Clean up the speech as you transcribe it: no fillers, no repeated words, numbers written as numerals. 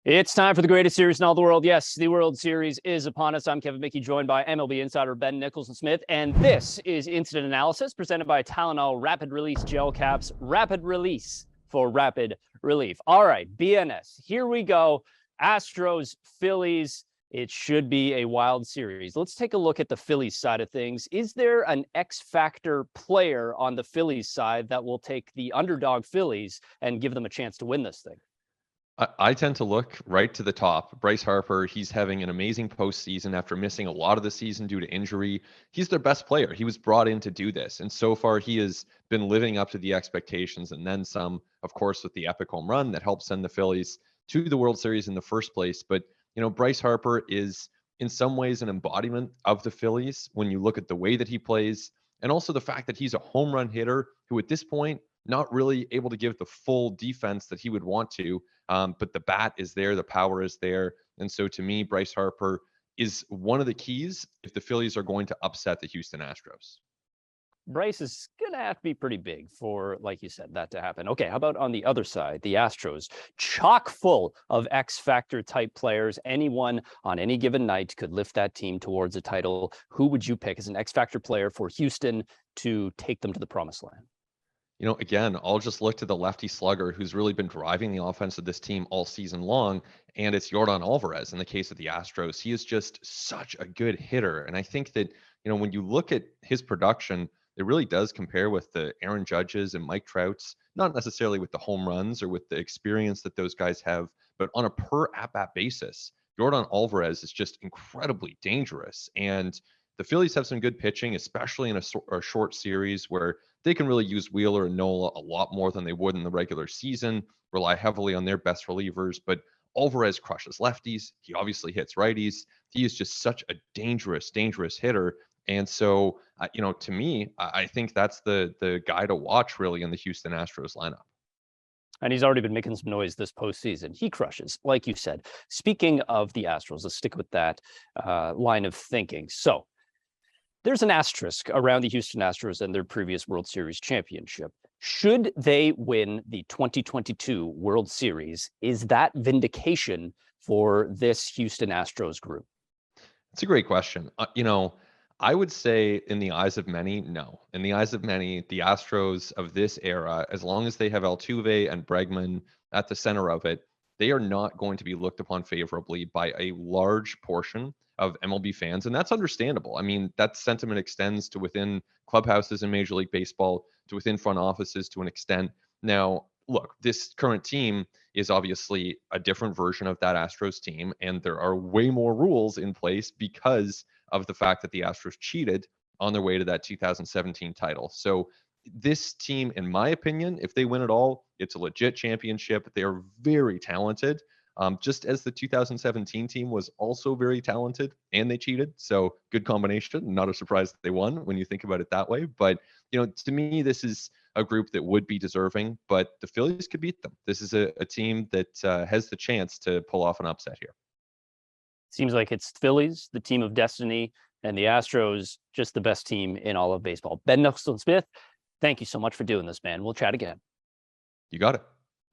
It's time for the greatest series in all the world. Yes, the World Series is upon us. I'm Kevin Mickey, joined by MLB insider Ben Nicholson-Smith, and this is Incident Analysis presented by Tylenol Rapid Release Gel Caps. Rapid Release for rapid relief. All right, BNS, here we go. Astros, Phillies. It should be a wild series. Let's take a look at the Phillies side of things. Is there an X-factor player on the Phillies side that will take the underdog Phillies and give them a chance to win this thing? I tend to look right to the top. Bryce Harper, he's having an amazing postseason after missing a lot of the season due to injury. He's their best player. He was brought in to do this. And so far, he has been living up to the expectations and then some, of course, with the epic home run that helped send the Phillies to the World Series in the first place. But, Bryce Harper is in some ways an embodiment of the Phillies when you look at the way that he plays and also the fact that he's a home run hitter who at this point, not really able to give the full defense that he would want to. But the bat is there, the power is there. And so to me, Bryce Harper is one of the keys if the Phillies are going to upset the Houston Astros. Bryce is going to have to be pretty big for, like you said, that to happen. Okay, how about on the other side, the Astros? Chock full of X-factor type players. Anyone on any given night could lift that team towards a title. Who would you pick as an X-factor player for Houston to take them to the promised land? Again, I'll just look to the lefty slugger who's really been driving the offense of this team all season long, and it's Yordan Alvarez in the case of the Astros. He is just such a good hitter. And I think that, when you look at his production, it really does compare with the Aaron Judges and Mike Trouts, not necessarily with the home runs or with the experience that those guys have, but on a per at-bat basis. Yordan Alvarez is just incredibly dangerous. And the Phillies have some good pitching, especially in a short series where they can really use Wheeler and Nola a lot more than they would in the regular season, rely heavily on their best relievers. But Alvarez crushes lefties. He obviously hits righties. He is just such a dangerous, dangerous hitter. And so, to me, I think that's the guy to watch really in the Houston Astros lineup. And he's already been making some noise this postseason. He crushes, like you said. Speaking of the Astros, let's stick with that line of thinking. So, there's an asterisk around the Houston Astros and their previous World Series championship. Should they win the 2022 World Series, is that vindication for this Houston Astros group? It's a great question. I would say in the eyes of many, no. In the eyes of many, the Astros of this era, as long as they have Altuve and Bregman at the center of it, they are not going to be looked upon favorably by a large portion of MLB fans. And that's understandable. I mean, that sentiment extends to within clubhouses in Major League Baseball, to within front offices to an extent. Now, look, this current team is obviously a different version of that Astros team. And there are way more rules in place because of the fact that the Astros cheated on their way to that 2017 title. So this team, in my opinion, if they win it all, it's a legit championship. They are very talented, just as the 2017 team was also very talented and they cheated. So good combination. Not a surprise that they won when you think about it that way. But, to me, this is a group that would be deserving, but the Phillies could beat them. This is a team that has the chance to pull off an upset here. Seems like it's Phillies, the team of destiny, and the Astros, just the best team in all of baseball. Ben Nicholson-Smith, thank you so much for doing this, man. We'll chat again. You got it.